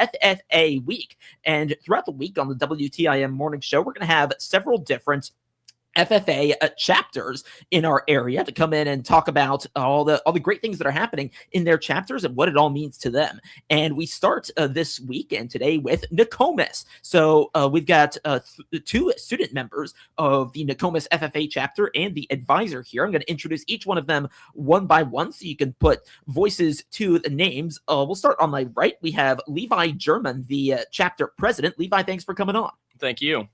FFA week. And throughout the week on the WTIM morning show, we're going to have several different FFA chapters in our area to come in and talk about all the great things that are happening in their chapters and what it all means to them. And we start this weekend today with Nokomis. So we've got two student members of the Nokomis FFA chapter and the advisor here. I'm going to introduce each one of them one by one so you can put voices to the names. We'll start on my right. We have Levi German, the chapter president. Levi, thanks for coming on. Thank you.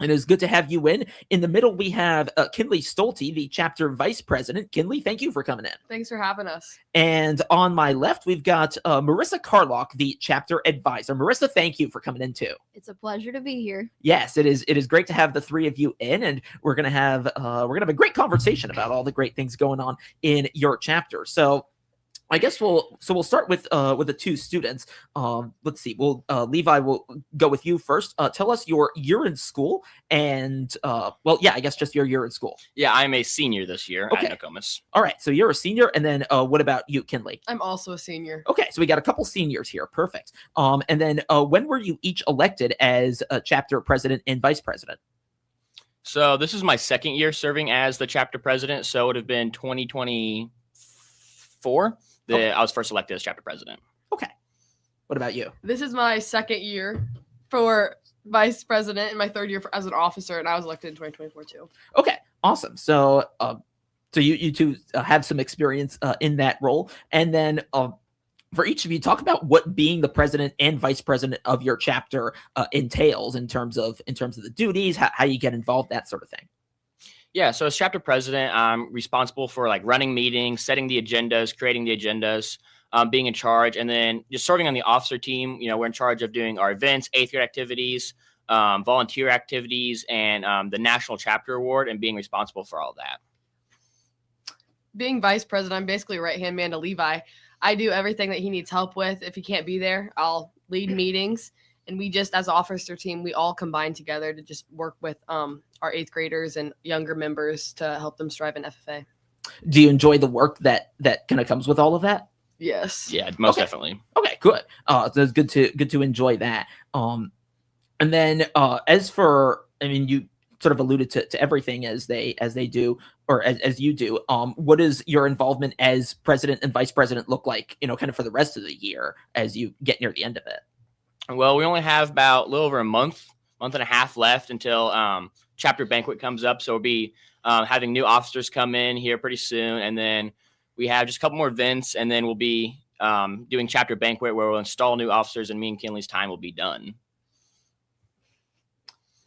And it's good to have you in. In the middle, we have Kinley Stolte, the chapter vice president. Kinley, thank you for coming in. Thanks for having us. And on my left, we've got Marissa Carlock, the chapter advisor. Marissa, thank you for coming in too. It's a pleasure to be here. Yes, it is. It is great to have the three of you in, and we're gonna have a great conversation about all the great things going on in your chapter. So I guess we'll start with the two students. Let's see. Levi, will go with you first. Tell us your year in school and I guess just your year in school. Yeah, I'm a senior this year at Nokomis. All right, so you're a senior, and then what about you, Kinley? I'm also a senior. Okay, so we got a couple seniors here. Perfect. And then when were you each elected as a chapter president and vice president? So this is my second year serving as the chapter president. So it would have been 2024. I was first elected as chapter president. Okay. What about you? This is my second year for vice president and my third year as an officer, and I was elected in 2024 too. Okay, awesome. So you two have some experience in that role, and then for each of you, talk about what being the president and vice president of your chapter entails in terms of the duties, how you get involved, that sort of thing. Yeah, so as chapter president, I'm responsible for like running meetings, setting the agendas, creating the agendas, being in charge, and then just serving on the officer team. You know, we're in charge of doing our events, 8th grade activities, volunteer activities, and the National Chapter Award, and being responsible for all that. Being vice president, I'm basically right-hand man to Levi. I do everything that he needs help with. If he can't be there, I'll lead meetings. And we just, as an officer team, we all combine together to just work with our 8th graders and younger members to help them strive in FFA. Do you enjoy the work that kind of comes with all of that? Yes. Yeah, most definitely. Okay, good. So it's good to enjoy that. And then as for, I mean, you sort of alluded to everything as they do, or as you do. What does your involvement as president and vice president look like, kind of for the rest of the year as you get near the end of it? Well, we only have about a little over a month and a half left until chapter banquet comes up. So we'll be having new officers come in here pretty soon. And then we have just a couple more events, and then we'll be doing chapter banquet where we'll install new officers, and me and Kinley's time will be done.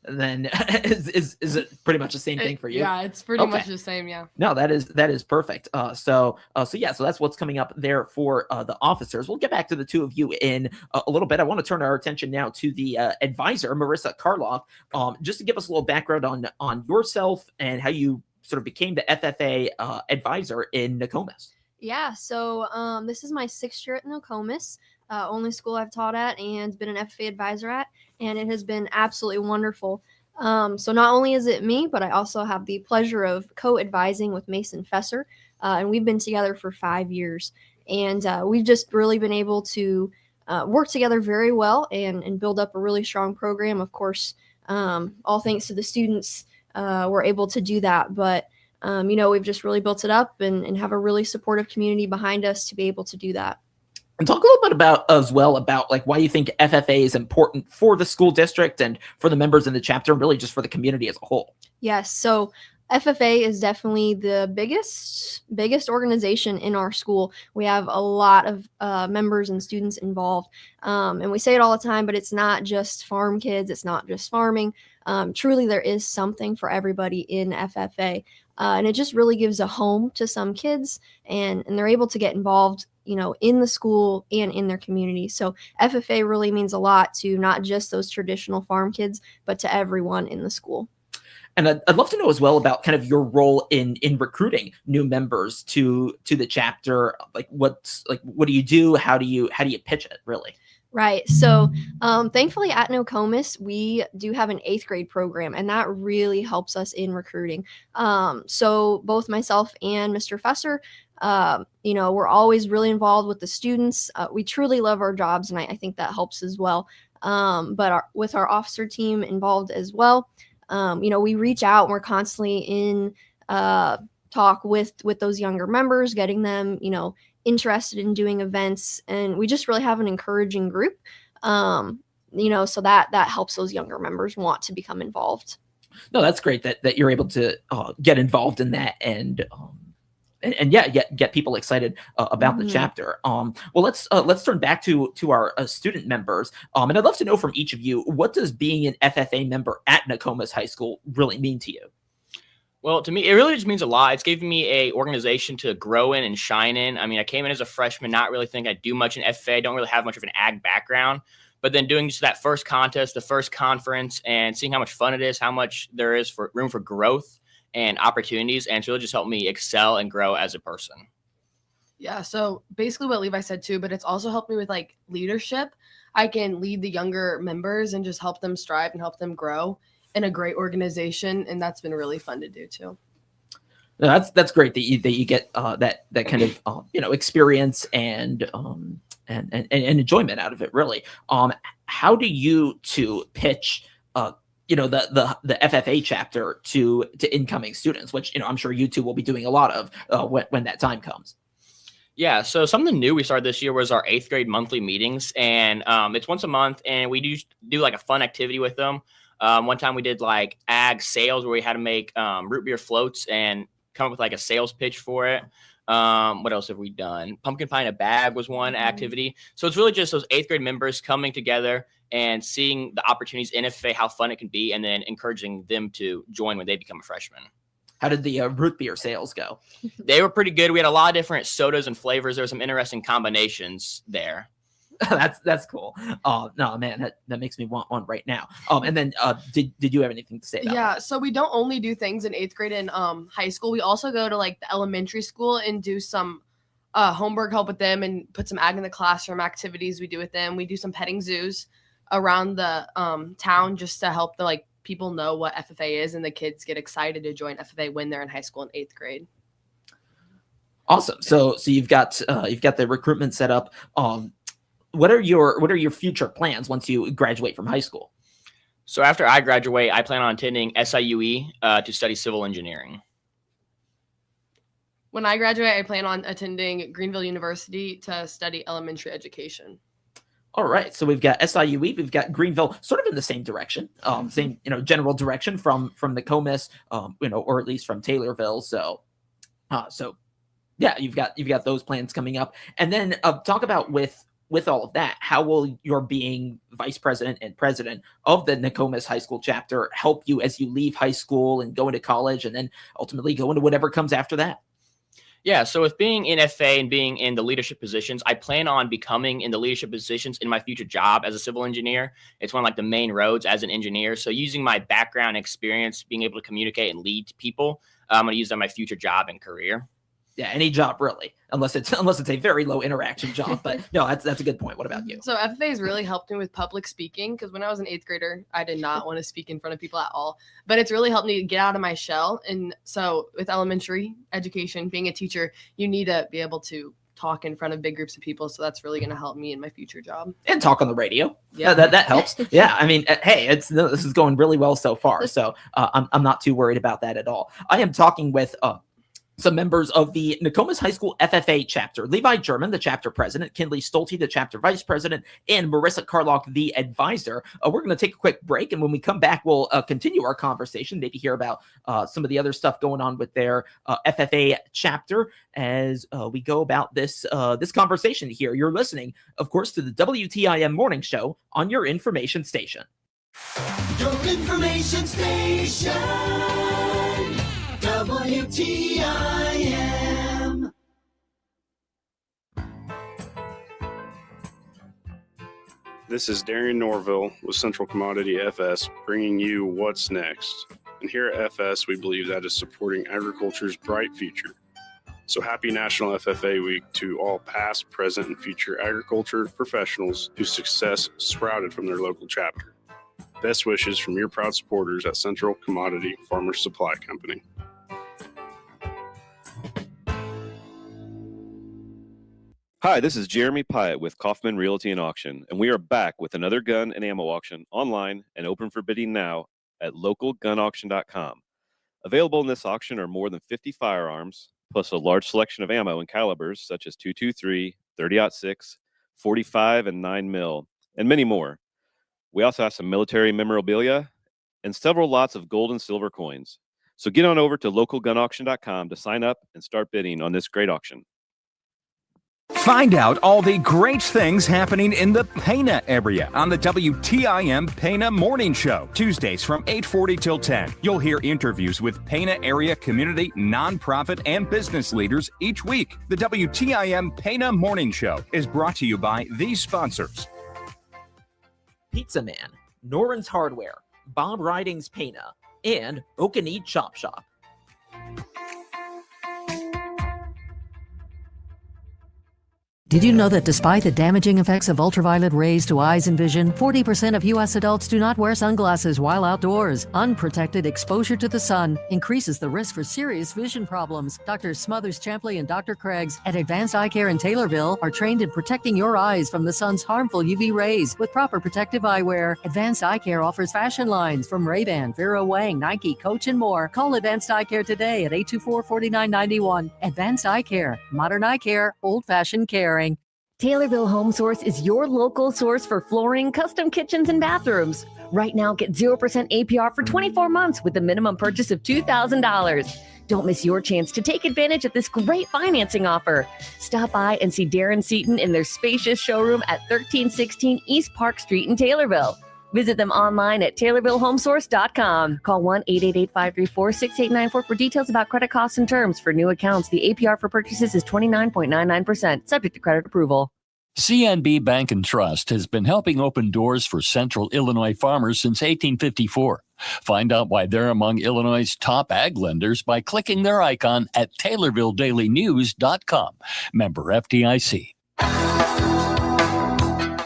And then is it pretty much the same thing for you? Yeah, it's pretty much the same. Yeah. No, that is perfect. So that's what's coming up there for the officers. We'll get back to the two of you in a little bit. I want to turn our attention now to the advisor, Marissa Karloff, just to give us a little background on yourself and how you sort of became the FFA advisor in Nokomis. Yeah, so this is my 6th year at Nokomis, only school I've taught at and been an FFA advisor at, and it has been absolutely wonderful. So not only is it me, but I also have the pleasure of co-advising with Mason Fesser, and we've been together for 5 years, and we've just really been able to work together very well and build up a really strong program. Of course, all thanks to the students, we're able to do that, but we've just really built it up and have a really supportive community behind us to be able to do that. And talk a little bit about like why you think FFA is important for the school district and for the members in the chapter, and really just for the community as a whole. Yes, so FFA is definitely the biggest organization in our school. We have a lot of members and students involved, and we say it all the time, but it's not just farm kids. It's not just farming. Truly, there is something for everybody in FFA, and it just really gives a home to some kids, and they're able to get involved, in the school and in their community. So FFA really means a lot to not just those traditional farm kids, but to everyone in the school. And I'd love to know as well about kind of your role in recruiting new members to the chapter. Like what do you do? How do you pitch it, really? Right. So thankfully at Nokomis, we do have an 8th grade program, and that really helps us in recruiting. So both myself and Mr. Fesser, We're always really involved with the students. We truly love our jobs, and I think that helps as well. But with our officer team involved as well, we reach out and we're constantly in talk with those younger members, getting them, interested in doing events, and we just really have an encouraging group. So that helps those younger members want to become involved. No, that's great that you're able to get involved in that and get people excited about the chapter. Well, let's turn back to our student members. And I'd love to know from each of you, what does being an FFA member at Nokomis High School really mean to you? Well, to me, it really just means a lot. It's given me a organization to grow in and shine in. I mean, I came in as a freshman, not really think I'd do much in FFA. I don't really have much of an ag background. But then doing just that first contest, the first conference, and seeing how much fun it is, how much there is for room for growth and opportunities, and it's really just helped me excel and grow as a person. Yeah, so basically what Levi said too, but it's also helped me with like leadership. I can lead the younger members and just help them strive and help them grow in a great organization, and that's been really fun to do too. No, that's great that you get that kind of experience and enjoyment out of it. Really, how do you two pitch the FFA chapter to incoming students, which I'm sure you two will be doing a lot of when that time comes? Yeah, so something new we started this year was our 8th grade monthly meetings, and it's once a month, and we do like a fun activity with them. One time we did like ag sales where we had to make root beer floats and come up with like a sales pitch for it. What else have we done? Pumpkin pie in a bag was one activity. So it's really just those 8th grade members coming together and seeing the opportunities in FFA, how fun it can be, and then encouraging them to join when they become a freshman. How did the root beer sales go? They were pretty good. We had a lot of different sodas and flavors. There were some interesting combinations there. That's cool. No, man, that makes me want one right now. And then did you have anything to say about that? So we don't only do things in 8th grade and high school. We also go to like the elementary school and do some homework help with them and put some ag in the classroom activities we do with them. We do some petting zoos around the town just to help the people know what FFA is, and the kids get excited to join FFA when they're in high school in 8th grade. Awesome. So you've got the recruitment set up. What are your future plans once you graduate from high school? So after I graduate, I plan on attending SIUE to study civil engineering. When I graduate, I plan on attending Greenville University to study elementary education. All right. So we've got SIUE, we've got Greenville, sort of in the same direction, same general direction from Nokomis, or at least from Taylorville. So yeah, you've got those plans coming up, and then talk about with all of that, how will your being vice president and president of the Nokomis High School chapter help you as you leave high school and go into college, and then ultimately go into whatever comes after that? Yeah, so with being in FA and being in the leadership positions, I plan on becoming in the leadership positions in my future job as a civil engineer. It's one of the main roads as an engineer. So using my background experience, being able to communicate and lead people, I'm going to use that in my future job and career. Yeah, any job really, unless it's a very low interaction job. But no, that's a good point. What about you? So FFA has really helped me with public speaking, because when I was an 8th grader, I did not want to speak in front of people at all. But it's really helped me get out of my shell. And so with elementary education, being a teacher, you need to be able to talk in front of big groups of people. So that's really going to help me in my future job. And talk on the radio. Yeah, that helps. Yeah, I mean, hey, this is going really well so far. So I'm not too worried about that at all. I am talking with some members of the Nokomis High School FFA chapter: Levi German, the chapter president; Kinley Stolte, the chapter vice president; and Marissa Carlock, the advisor. We're going to take a quick break, and when we come back, we'll continue our conversation, maybe hear about some of the other stuff going on with their FFA chapter as we go about this conversation here. You're listening, of course, to the WTIM Morning Show on your information station. Your information station. WTIM. This is Darian Norville with Central Commodity FS, bringing you What's Next. And here at FS, we believe that is supporting agriculture's bright future. So happy National FFA Week to all past, present, and future agriculture professionals whose success sprouted from their local chapter. Best wishes from your proud supporters at Central Commodity Farmers Supply Company. Hi, this is Jeremy Pyatt with Kaufman Realty and Auction, and we are back with another gun and ammo auction online and open for bidding now at localgunauction.com. Available in this auction are more than 50 firearms, plus a large selection of ammo and calibers such as .223, 30-06, 45, and 9mm, and many more. We also have some military memorabilia and several lots of gold and silver coins. So get on over to localgunauction.com to sign up and start bidding on this great auction. Find out all the great things happening in the Pana area on the WTIM Pana Morning Show, Tuesdays from 8:40 till 10. You'll hear interviews with Pana area community, nonprofit, and business leaders each week. The WTIM Pana Morning Show is brought to you by these sponsors. Pizza Man, Noren's Hardware, Bob Riding's Pana, and Okanee Chop Shop. Did you know that despite the damaging effects of ultraviolet rays to eyes and vision, 40% of U.S. adults do not wear sunglasses while outdoors? Unprotected exposure to the sun increases the risk for serious vision problems. Drs. Smothers Champley and Dr. Craig's at Advanced Eye Care in Taylorville are trained in protecting your eyes from the sun's harmful UV rays with proper protective eyewear. Advanced Eye Care offers fashion lines from Ray-Ban, Vera Wang, Nike, Coach, and more. Call Advanced Eye Care today at 824-4991. Advanced Eye Care. Modern eye care. Old-fashioned caring. Taylorville Home Source is your local source for flooring, custom kitchens, and bathrooms. Right now, get 0% APR for 24 months with a minimum purchase of $2,000. Don't miss your chance to take advantage of this great financing offer. Stop by and see Darren Seaton in their spacious showroom at 1316 East Park Street in Taylorville. Visit them online at TaylorvilleHomesource.com. Call 1-888-534-6894 for details about credit costs and terms. For new accounts, the APR for purchases is 29.99%, subject to credit approval. CNB Bank and Trust has been helping open doors for Central Illinois farmers since 1854. Find out why they're among Illinois' top ag lenders by clicking their icon at TaylorvilleDailyNews.com. Member FDIC.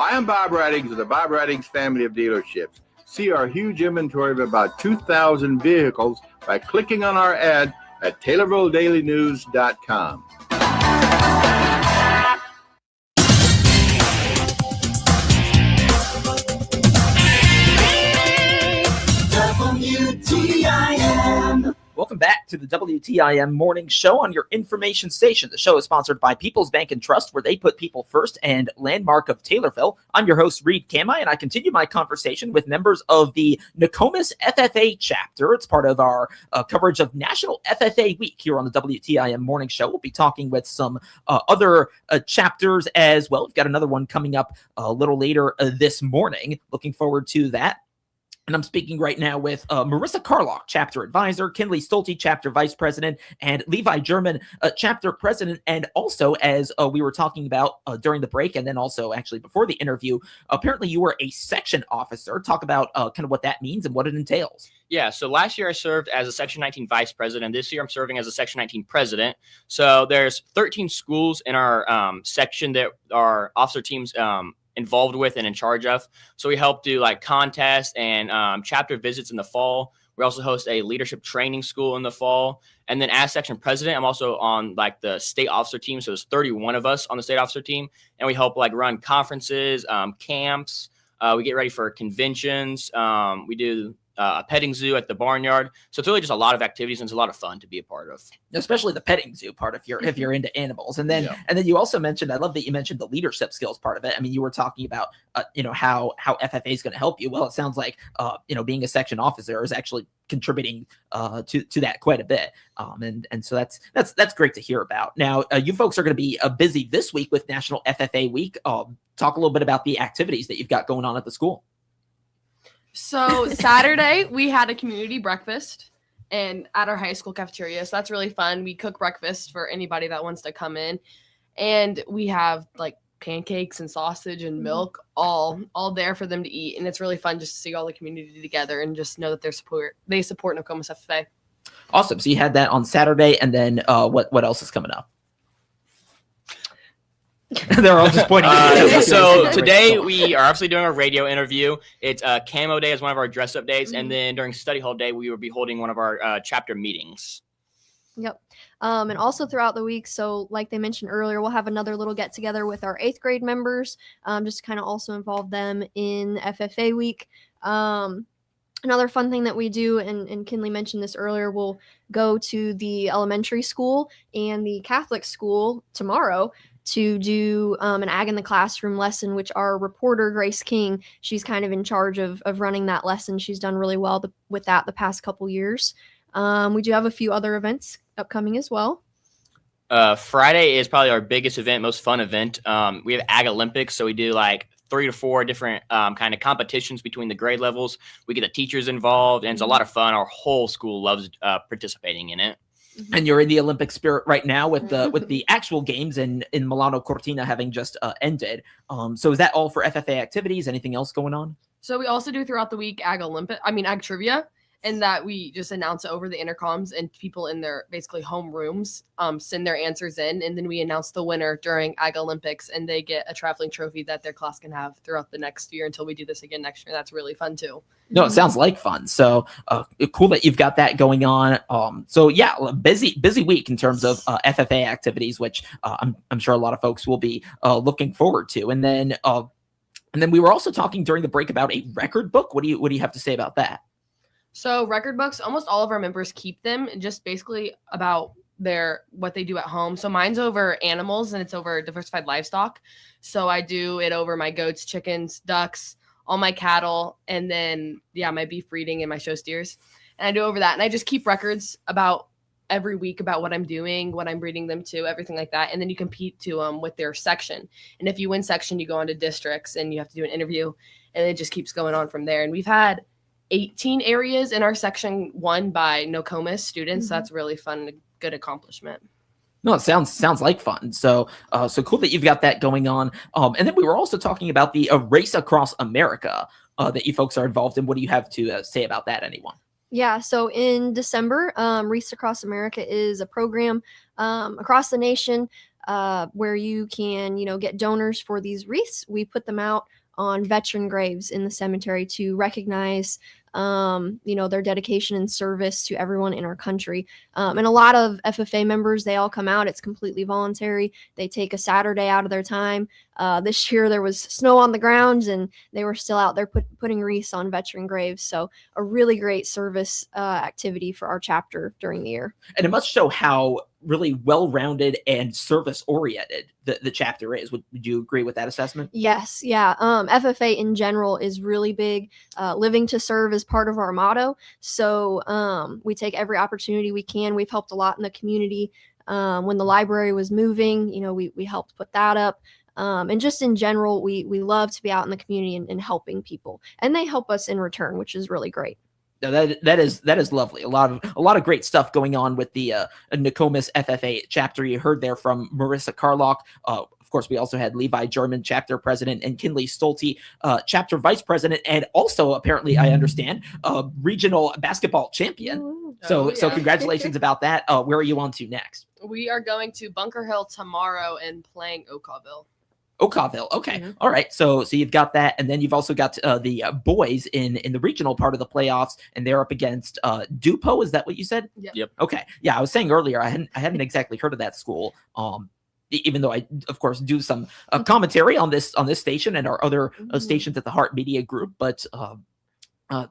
Hi, I'm Bob Ridings of the Bob Ridings family of dealerships. See our huge inventory of about 2,000 vehicles by clicking on our ad at TaylorvilleDailyNews.com. WTIM. Welcome back to the WTIM Morning Show on your information station. The show is sponsored by People's Bank and Trust, where they put people first, and Landmark of Taylorville. I'm your host, Reed Kamai, and I continue my conversation with members of the Nokomis FFA chapter. It's part of our coverage of National FFA Week here on the WTIM Morning Show. We'll be talking with some other chapters as well. We've got another one coming up a little later this morning. Looking forward to that. And I'm speaking right now with Marissa Carlock, Chapter Advisor, Kinley Stolte, Chapter Vice President, and Levi German, Chapter President. And also, as we were talking about during the break, and then also actually before the interview, apparently you were a section officer. Talk about kind of what that means and what it entails. Yeah, so last year I served as a Section 19 Vice President. This year I'm serving as a Section 19 President. So there's 13 schools in our section that our officer teams involved with and in charge of. So we help do like contests and chapter visits in the fall. We also host a leadership training school in the fall. And then as section president, I'm also on like the state officer team. So there's 31 of us on the state officer team. And we help like run conferences, camps. We get ready for conventions. We do a petting zoo at the barnyard. So it's really just a lot of activities, and it's a lot of fun to be a part of. Especially the petting zoo part if you're into animals. And then you also mentioned, I love that you mentioned the leadership skills part of it. I mean, you were talking about how FFA is going to help you. Well, it sounds like being a section officer is actually contributing to that quite a bit. And so that's great to hear about. Now, you folks are going to be busy this week with National FFA Week. Talk a little bit about the activities that you've got going on at the school. So Saturday we had a community breakfast and at our high school cafeteria. So that's really fun. We cook breakfast for anybody that wants to come in, and we have like pancakes and sausage and milk all there for them to eat. And it's really fun just to see all the community together and just know that they support Nokomis FFA. Awesome. So you had that on Saturday, and then what else is coming up? They're all just pointing. So today we are obviously doing a radio interview. It's Camo Day is one of our dress up days, and then during Study Hall Day we will be holding one of our chapter meetings. Yep. And also throughout the week, so like they mentioned earlier, we'll have another little get together with our 8th grade members, just to kind of also involve them in FFA week. Another fun thing that we do, and Kinley mentioned this earlier, we'll go to the elementary school and the Catholic school tomorrow to do an Ag in the Classroom lesson, which our reporter, Grace King, she's kind of in charge of running that lesson. She's done really well with that the past couple years. We do have a few other events upcoming as well. Friday is probably our biggest event, most fun event. We have Ag Olympics, so we do like 3 to 4 different kind of competitions between the grade levels. We get the teachers involved, and it's a lot of fun. Our whole school loves participating in it. And you're in the Olympic spirit right now with the actual games in Milano Cortina having just ended. So is that all for FFA activities? Anything else going on? So we also do throughout the week Ag Trivia, and that we just announce it over the intercoms, and people in their basically home rooms send their answers in, and then we announce the winner during Ag Olympics, and they get a traveling trophy that their class can have throughout the next year until we do this again next year. That's really fun too. No, it sounds like fun. So cool that you've got that going on. So yeah, busy week in terms of FFA activities, which I'm sure a lot of folks will be looking forward to. And then we were also talking during the break about a record book. What do you have to say about that? So record books, almost all of our members keep them, just basically about what they do at home. So mine's over animals, and it's over diversified livestock. So I do it over my goats, chickens, ducks, all my cattle, and then my beef breeding and my show steers. And I do over that, and I just keep records about every week about what I'm doing, what I'm breeding them to, everything like that. And then you compete to with their section. And if you win section, you go on to districts, and you have to do an interview, and it just keeps going on from there. And we've had 18 areas in our section won by Nokomis students. So that's really fun and a good accomplishment. No, it sounds like fun. So cool that you've got that going on. And then we were also talking about the Race Across America that you folks are involved in. What do you have to say about that, anyone? Yeah, so in December, Race Across America is a program across the nation where you can, get donors for these wreaths. We put them out on veteran graves in the cemetery to recognize their dedication and service to everyone in our country. And a lot of FFA members, they all come out. It's completely voluntary. They take a Saturday out of their time. This year there was snow on the grounds, and they were still out there putting wreaths on veteran graves. So a really great service activity for our chapter during the year. And it must show how really well-rounded and service-oriented the chapter is. Would you agree with that assessment? Yes, yeah. FFA in general is really big. Living to serve is part of our motto. So we take every opportunity we can. We've helped a lot in the community. When the library was moving, we helped put that up. And just in general, we love to be out in the community and helping people. And they help us in return, which is really great. No, that is lovely. A lot of great stuff going on with the Nokomis FFA chapter. You heard there from Marissa Carlock. Of course, we also had Levi German, chapter president, and Kinley Stolte, chapter vice president, and also apparently, I understand, regional basketball champion. So congratulations about that. Where are you on to next? We are going to Bunker Hill tomorrow and playing Okawville. Okay. Mm-hmm. All right. So you've got that, and then you've also got the boys in the regional part of the playoffs, and they're up against Dupo. Is that what you said? Yep. Okay. Yeah, I was saying earlier I hadn't exactly heard of that school. Even though I, of course, do some commentary on this station and our other stations at the Heart Media Group, but.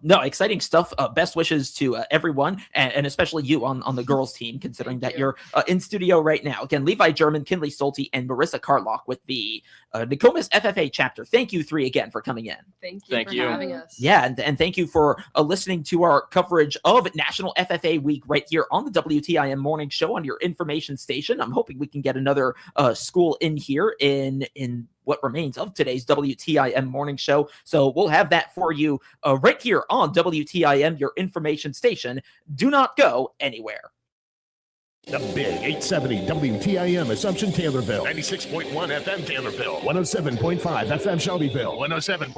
No, exciting stuff. Best wishes to everyone, and especially you on the girls team, considering that you're in studio right now. Again, Levi German, Kinley Stolte, and Marissa Carlock with the Nokomis FFA chapter. Thank you three again for coming in. Thank you for having us. Yeah, and thank you for listening to our coverage of National FFA Week right here on the WTIM Morning Show on your information station. I'm hoping we can get another school in here in what remains of today's WTIM Morning Show. So we'll have that for you right here on WTIM, your information station. Do not go anywhere. The Big 870 WTIM Assumption Taylorville. 96.1 FM Taylorville. 107.5 FM Shelbyville. 107.